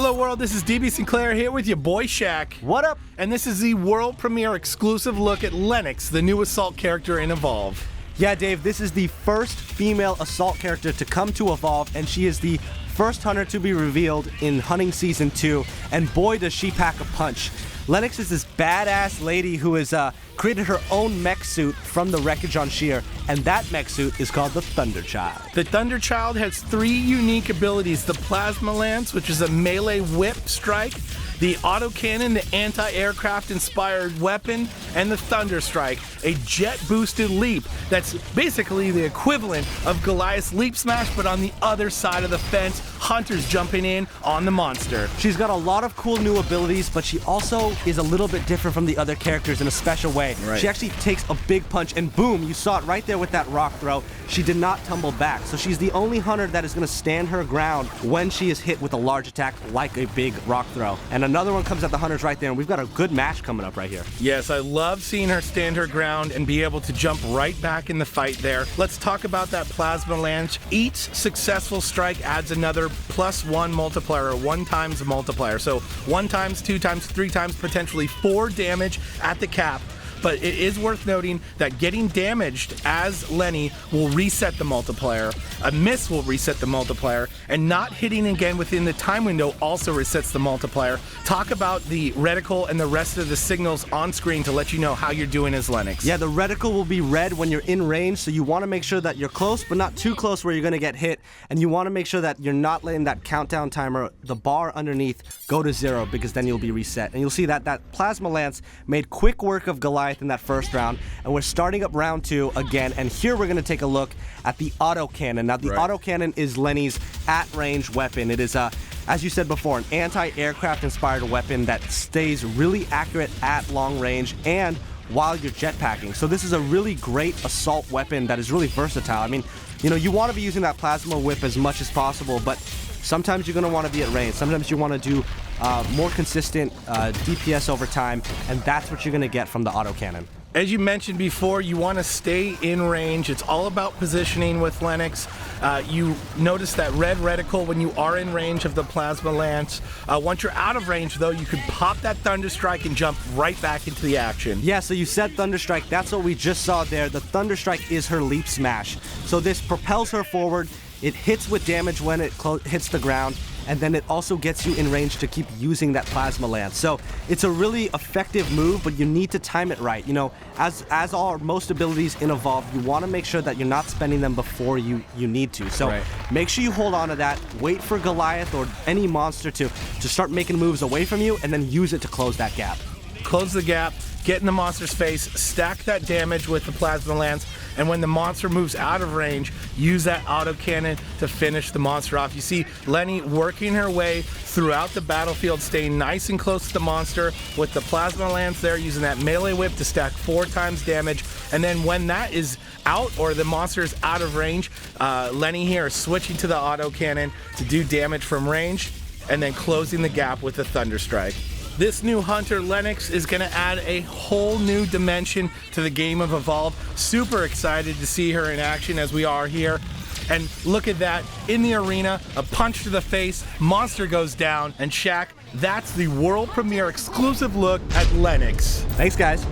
Hello world, this is DB Sinclair here with your boy Shaq. What up? And this is the world premiere exclusive look at Lennox, the new Assault character in Evolve. Yeah, Dave, this is the first female Assault character to come to Evolve, and she is the first hunter to be revealed in Hunting Season 2, and boy does she pack a punch. Lennox is this badass lady who has created her own mech suit from the wreckage on Sheer, and that mech suit is called the Thunderchild. The Thunderchild has 3 unique abilities: the Plasmalanze, which is a melee whip strike, the Autocanone, the anti-aircraft inspired weapon, and the Thunderstrike, a jet-boosted leap that's basically the equivalent of Goliath's leap smash, but on the other side of the fence, hunters jumping in on the monster. She's got a lot of cool new abilities, but she also is a little bit different from the other characters in a special way. Right. She actually takes a big punch, and boom, you saw it right there with that rock throw. She did not tumble back, so she's the only hunter that is going to stand her ground when she is hit with a large attack like a big rock throw. And another one comes at the hunters right there, and we've got a good match coming up right here. Yes, I love seeing her stand her ground and be able to jump right back in the fight there. Let's talk about that Plasmalanze. Each successful strike adds another +1 multiplier, or 1 times multiplier. So 1 times, 2 times, 3 times, potentially 4 damage at the cap. But it is worth noting that getting damaged as Lenny will reset the multiplier, a miss will reset the multiplier, and not hitting again within the time window also resets the multiplier. Talk about the reticle and the rest of the signals on screen to let you know how you're doing as Lennox. Yeah, the reticle will be red when you're in range, so you want to make sure that you're close, but not too close where you're going to get hit, and you want to make sure that you're not letting that countdown timer, the bar underneath, go to 0, because then you'll be reset. And you'll see that that Plasmalanze made quick work of Goliath in that first round, and we're starting up round 2 again, and here we're going to take a look at the Autocanone. Now the Autocanone is Lenny's at-range weapon. It is as you said before, an anti-aircraft inspired weapon that stays really accurate at long range and while you're jetpacking. So this is a really great assault weapon that is really versatile. I mean, you know, you want to be using that plasma whip as much as possible, but sometimes you're going to want to be at range. Sometimes you want to do more consistent DPS over time, and that's what you're going to get from the Autocanone. As you mentioned before, you want to stay in range. It's all about positioning with Lennox. You notice that red reticle when you are in range of the Plasmalanze. Once you're out of range, though, you can pop that Thunderstrike and jump right back into the action. Yeah, so you said Thunderstrike. That's what we just saw there. The Thunderstrike is her leap smash. So this propels her forward. It hits with damage when it hits the ground, and then it also gets you in range to keep using that Plasmalanze. So it's a really effective move, but you need to time it right. You know, as are most abilities in Evolve, you want to make sure that you're not spending them before you need to. So make sure you hold on to that, wait for Goliath or any monster to start making moves away from you, and then use it to close that gap. Close the gap, get in the monster's face, stack that damage with the Plasmalanze, and when the monster moves out of range, use that autocannon to finish the monster off. You see Lenny working her way throughout the battlefield, staying nice and close to the monster with the Plasmalanze there, using that melee whip to stack 4 times damage. And then when that is out, or the monster is out of range, Lenny here is switching to the autocannon to do damage from range, and then closing the gap with the Thunderstrike. This new hunter, Lennox, is going to add a whole new dimension to the game of Evolve. Super excited to see her in action as we are here. And look at that, in the arena, a punch to the face, monster goes down, and Shaq, that's the world premiere exclusive look at Lennox. Thanks, guys.